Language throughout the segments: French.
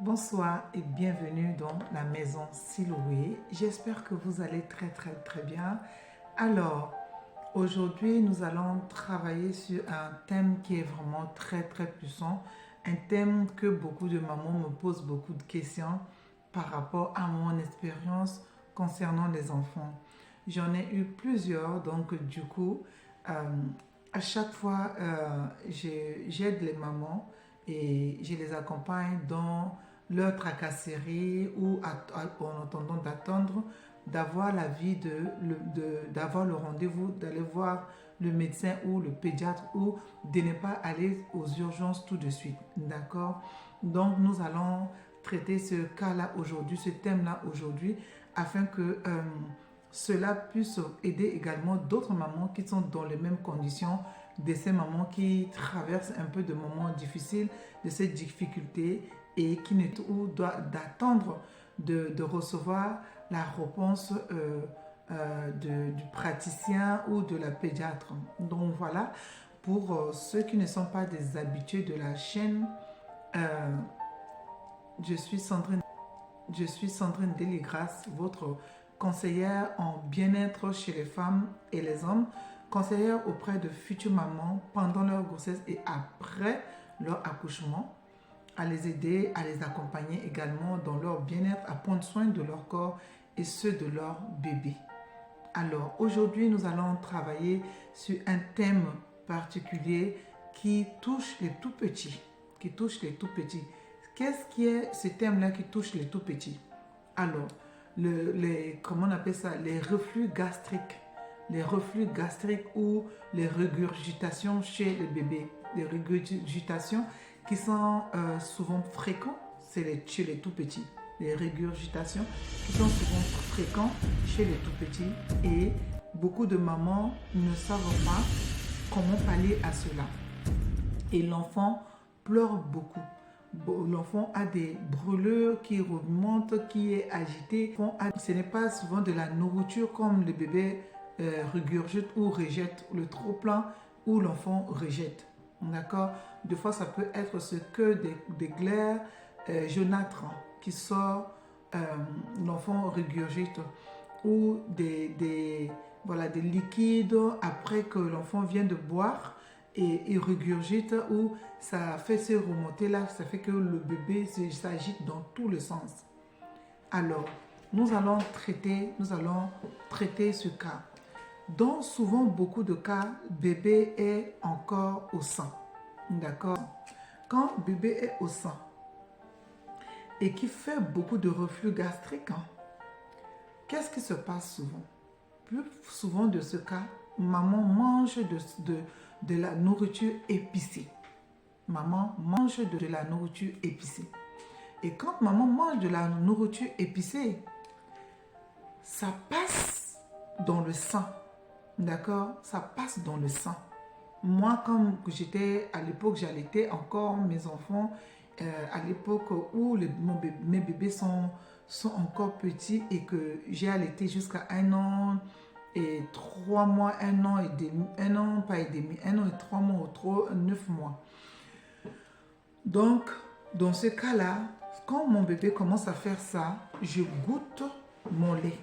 Bonsoir et bienvenue dans la maison Siloué. J'espère que vous allez très bien. Alors, aujourd'hui, nous allons travailler sur un thème qui est vraiment très puissant. Un thème que beaucoup de mamans me posent beaucoup de questions par rapport à mon expérience concernant les enfants. J'en ai eu plusieurs, donc du coup, à chaque fois, j'aide les mamans et je les accompagne dans leur tracasserie ou en attendant d'attendre d'avoir l'avis d'avoir le rendez-vous, d'aller voir le médecin ou le pédiatre ou de ne pas aller aux urgences tout de suite. D'accord? Donc, nous allons traiter ce cas-là aujourd'hui, ce thème-là aujourd'hui, afin que cela puisse aider également d'autres mamans qui sont dans les mêmes conditions, de ces mamans qui traversent un peu de moments difficiles, de ces difficultés et qui ne doivent d'attendre de recevoir la réponse du praticien ou de la pédiatre. Donc voilà, pour ceux qui ne sont pas des habitués de la chaîne, je suis Sandrine Deligras, votre conseillère en bien-être chez les femmes et les hommes, conseillère auprès de futures mamans pendant leur grossesse et après leur accouchement, à les aider, à les accompagner également dans leur bien-être, à prendre soin de leur corps et ceux de leur bébé. Alors, aujourd'hui, nous allons travailler sur un thème particulier qui touche les tout petits. Qu'est-ce qui est ce thème-là qui touche les tout petits? Alors, comment on appelle ça? Les reflux gastriques. Les reflux gastriques ou les régurgitations chez les bébés. Les régurgitations qui sont souvent fréquents, c'est chez les tout petits. Les régurgitations qui sont souvent fréquents chez les tout petits et beaucoup de mamans ne savent pas comment pallier à cela. Et l'enfant pleure beaucoup. L'enfant a des brûlures qui remontent, qui est agité. Ce n'est pas souvent de la nourriture comme le bébé régurgite ou rejette, le trop-plein ou l'enfant rejette. D'accord? Des fois, ça peut être ce que des glaires jaunâtres qui sort, l'enfant régurgite ou des liquides après que l'enfant vient de boire et il régurgite ou ça fait se remonter là, ça fait que le bébé s'agite dans tous les sens. Alors, nous allons traiter ce cas. Dans souvent beaucoup de cas, bébé est encore au sein. D'accord? Quand bébé est au sein et qui fait beaucoup de reflux gastrique, qu'est-ce qui se passe souvent? Plus souvent de ce cas, maman mange de la nourriture épicée. Maman mange de la nourriture épicée. Et quand maman mange de la nourriture épicée, ça passe dans le sang. D'accord? Ça passe dans le sang. Moi, comme j'étais à l'époque, j'allaitais encore mes enfants, à l'époque où mes bébés sont encore petits et que j'ai allaité jusqu'à 1 an et 3 mois, 1 an et demi, 1 an, pas et demi, 1 an et 3 mois ou 9 mois. Donc, dans ce cas-là, quand mon bébé commence à faire ça, je goûte mon lait.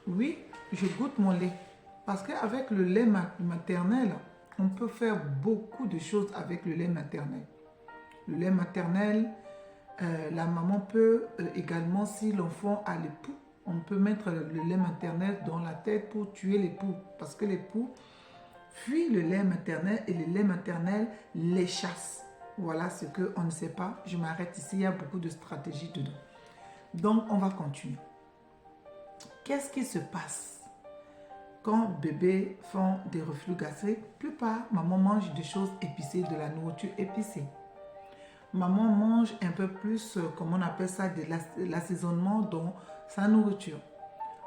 Oui, je goûte mon lait. Parce qu'avec le lait maternel, on peut faire beaucoup de choses avec le lait maternel. Le lait maternel, la maman peut également, si l'enfant a les poux, on peut mettre le lait maternel dans la tête pour tuer les poux. Parce que les poux fuient le lait maternel et le lait maternel les chasse. Voilà ce qu'on ne sait pas. Je m'arrête ici, il y a beaucoup de stratégies dedans. Donc, on va continuer. Qu'est-ce qui se passe quand bébé font des reflux gastriques? Plupart, maman mange des choses épicées, de la nourriture épicée. Maman mange un peu plus, comment on appelle ça, de l'assaisonnement dans sa nourriture.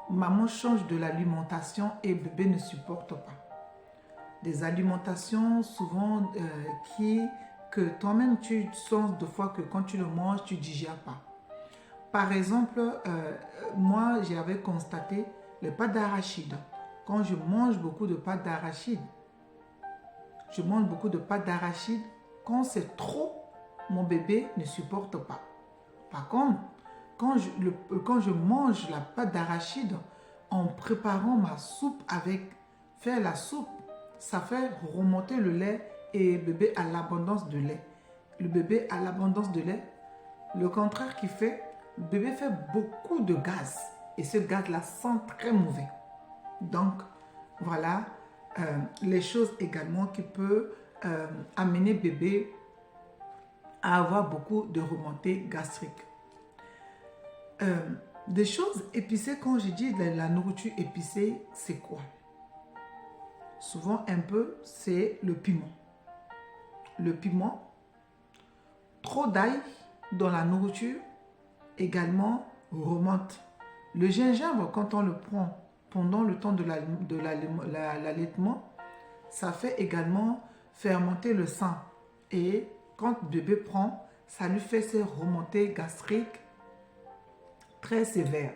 Maman change de l'alimentation et bébé ne supporte pas. Des alimentations souvent que toi-même tu sens de fois que quand tu le manges, tu ne digères pas. Par exemple, moi j'avais constaté les pâtes d'arachide. Quand je mange beaucoup de pâtes d'arachide, quand c'est trop, mon bébé ne supporte pas. Par contre, quand je mange la pâte d'arachide en préparant ma soupe faire la soupe, ça fait remonter le lait et bébé a l'abondance de lait. Le bébé a l'abondance de lait. Le contraire qui fait, le bébé fait beaucoup de gaz. Et ce gaz-là sent très mauvais. Donc, voilà les choses également qui peuvent amener bébé à avoir beaucoup de remontées gastriques. Des choses épicées, quand je dis de la nourriture épicée, c'est quoi? Souvent un peu, c'est le piment. Le piment, trop d'ail dans la nourriture également remonte. Le gingembre, quand on le prend pendant le temps de l'allaitement, ça fait également fermenter le sang. Et quand le bébé prend, ça lui fait ces remontées gastriques très sévères.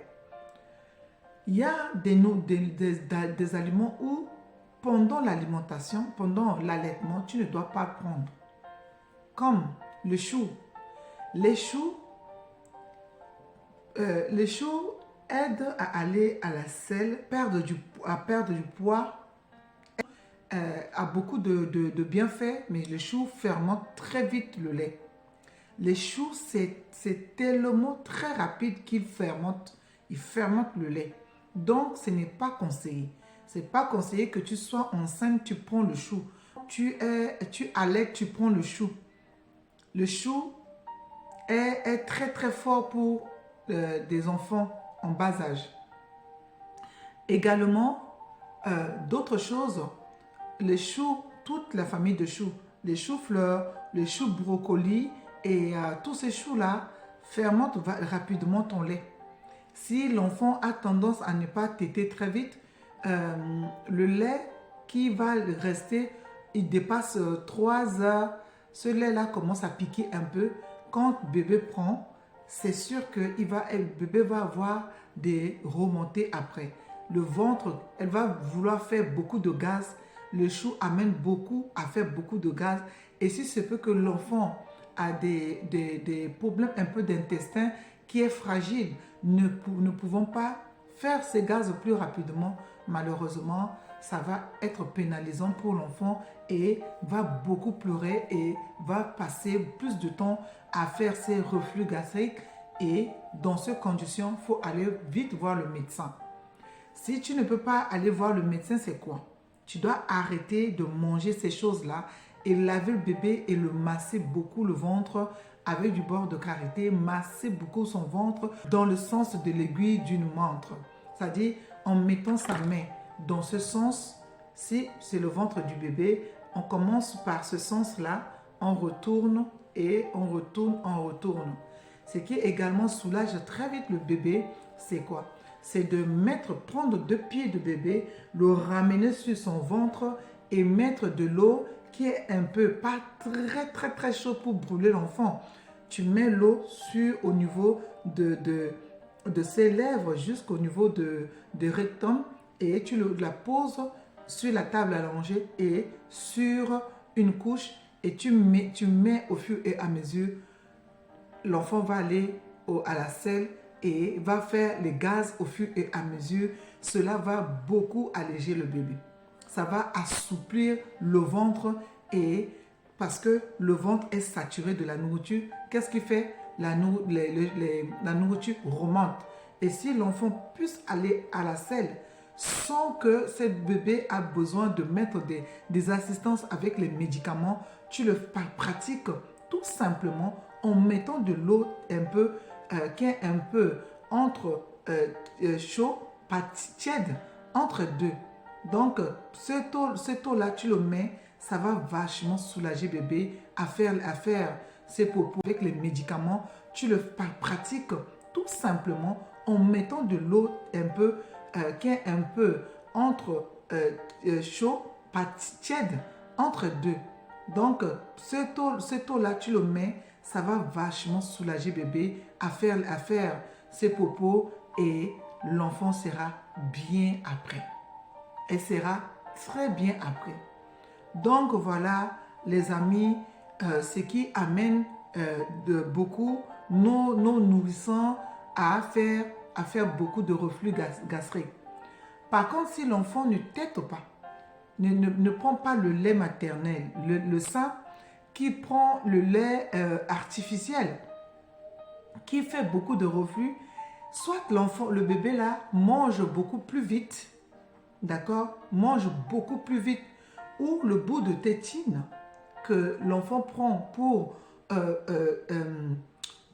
Il y a des aliments où, pendant l'alimentation, pendant l'allaitement, tu ne dois pas prendre. Comme le chou. Les choux aident à aller à la selle, à perdre du poids, a beaucoup de bienfaits, mais le chou fermente très vite le lait. Les choux, c'est tellement très rapide qu'il fermente. Il fermente le lait. Donc, ce n'est pas conseillé. Ce n'est pas conseillé que tu sois enceinte, tu prends le chou. Tu allaites, tu prends le chou. Le chou est très très fort pour des enfants en bas âge. Également, d'autres choses, les choux, toute la famille de choux, les choux-fleurs, les choux brocolis et tous ces choux-là fermentent rapidement ton lait. Si l'enfant a tendance à ne pas téter très vite, le lait qui va rester, il dépasse 3 heures, ce lait-là commence à piquer un peu. Quand bébé prend, c'est sûr que bébé va avoir des remontées après. Le ventre, elle va vouloir faire beaucoup de gaz. Le chou amène beaucoup à faire beaucoup de gaz. Et si c'est peu que l'enfant a des problèmes un peu d'intestin qui est fragile, ne pouvons pas faire ces gaz plus rapidement, malheureusement, ça va être pénalisant pour l'enfant et va beaucoup pleurer et va passer plus de temps à faire ses reflux gastriques. Et dans ces conditions, il faut aller vite voir le médecin. Si tu ne peux pas aller voir le médecin, c'est quoi? Tu dois arrêter de manger ces choses-là et laver le bébé et le masser beaucoup le ventre avec du beurre de karité, masser beaucoup son ventre dans le sens de l'aiguille d'une montre. C'est-à-dire en mettant sa main dans ce sens, si c'est le ventre du bébé, on commence par ce sens-là, on retourne et on retourne, on retourne. Ce qui également soulage très vite le bébé, c'est quoi? C'est de prendre 2 pieds de bébé, le ramener sur son ventre et mettre de l'eau qui est un peu, pas très très très chaud pour brûler l'enfant. Tu mets l'eau au niveau de ses lèvres jusqu'au niveau de rectum et tu la poses sur la table allongée et sur une couche et tu mets au fur et à mesure, l'enfant va aller à la selle et va faire les gaz au fur et à mesure. Cela va beaucoup alléger le bébé. Ça va assouplir le ventre et parce que le ventre est saturé de la nourriture, qu'est-ce qui fait? La nourriture remonte. Et si l'enfant puisse aller à la selle sans que ce bébé a besoin de mettre des assistances avec les médicaments, tu le pratiques tout simplement en mettant de l'eau un peu qui est un peu entre chaud, pas tiède, entre deux. Donc, ce taux-là, tu le mets, ça va vachement soulager bébé à faire ses popos avec les médicaments. Tu le pratiques tout simplement en mettant de l'eau un peu qui est un peu entre chaud, pas tiède, entre deux. Donc, ce taux-là, tu le mets, ça va vachement soulager bébé à faire ses popos et l'enfant sera bien après. Elle sera très bien après. Donc, voilà, les amis, ce qui amène beaucoup nos nourrissants à faire beaucoup de reflux gastrique. Par contre, si l'enfant ne tète pas, ne prend pas le lait maternel, le sein, qui prend le lait artificiel, qui fait beaucoup de reflux, soit le bébé là mange beaucoup plus vite, d'accord, mange beaucoup plus vite, ou le bout de tétine que l'enfant prend pour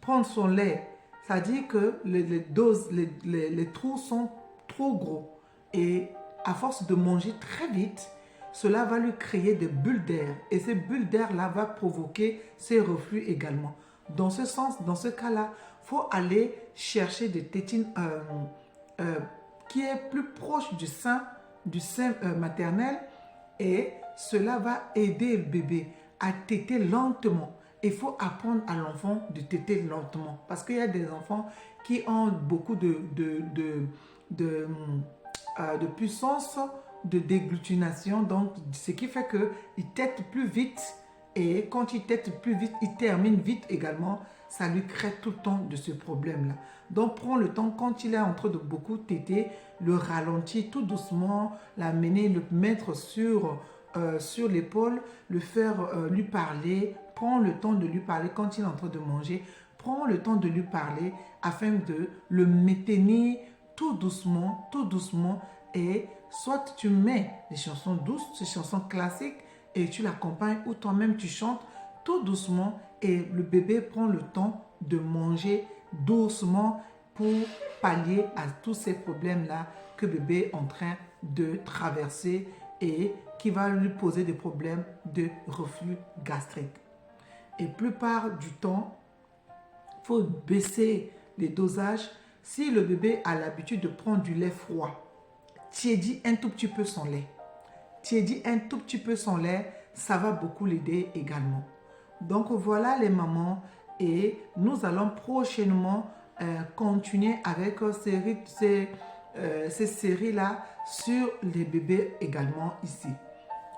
prendre son lait, ça dit que les doses, les trous sont trop gros et à force de manger très vite, cela va lui créer des bulles d'air et ces bulles d'air là va provoquer ces reflux également. Dans ce sens, dans ce cas-là, il faut aller chercher des tétines qui est plus proche du sein maternel et cela va aider le bébé à téter lentement. Il faut apprendre à l'enfant de téter lentement parce qu'il y a des enfants qui ont beaucoup de puissance de déglutination, donc ce qui fait qu'ils tètent plus vite et quand ils tètent plus vite, ils terminent vite également. Ça lui crée tout le temps de ce problème-là. Donc, prends le temps, quand il est en train de beaucoup téter, le ralentir tout doucement, l'amener, le mettre sur l'épaule, le faire lui parler. Prends le temps de lui parler quand il est en train de manger. Prends le temps de lui parler afin de le maintenir tout doucement, et soit tu mets des chansons douces, des chansons classiques et tu l'accompagnes ou toi-même tu chantes tout doucement et le bébé prend le temps de manger doucement pour pallier à tous ces problèmes-là que le bébé est en train de traverser et qui va lui poser des problèmes de reflux gastrique. Et plupart du temps, il faut baisser les dosages. Si le bébé a l'habitude de prendre du lait froid, tiédis un tout petit peu son lait. Tiédis un tout petit peu son lait, ça va beaucoup l'aider également. Donc voilà les mamans et nous allons prochainement continuer avec ces séries-là sur les bébés également ici.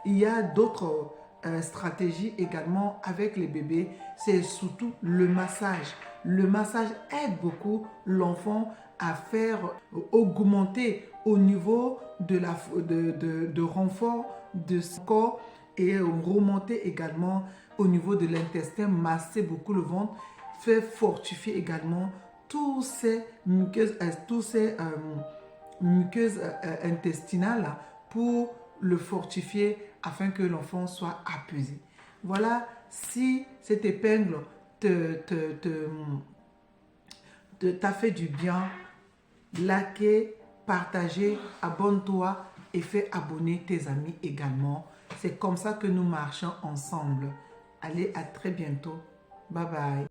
Il y a d'autres stratégies également avec les bébés, c'est surtout le massage. Le massage aide beaucoup l'enfant à faire augmenter au niveau de renfort de son corps et remonter également au niveau de l'intestin, masser beaucoup le ventre, fait fortifier également tous ces muqueuses, intestinales pour le fortifier afin que l'enfant soit apaisé. Voilà, si cette épingle t'a fait du bien, likez, partagez, abonne-toi et fais abonner tes amis également. C'est comme ça que nous marchons ensemble. Allez, à très bientôt. Bye bye.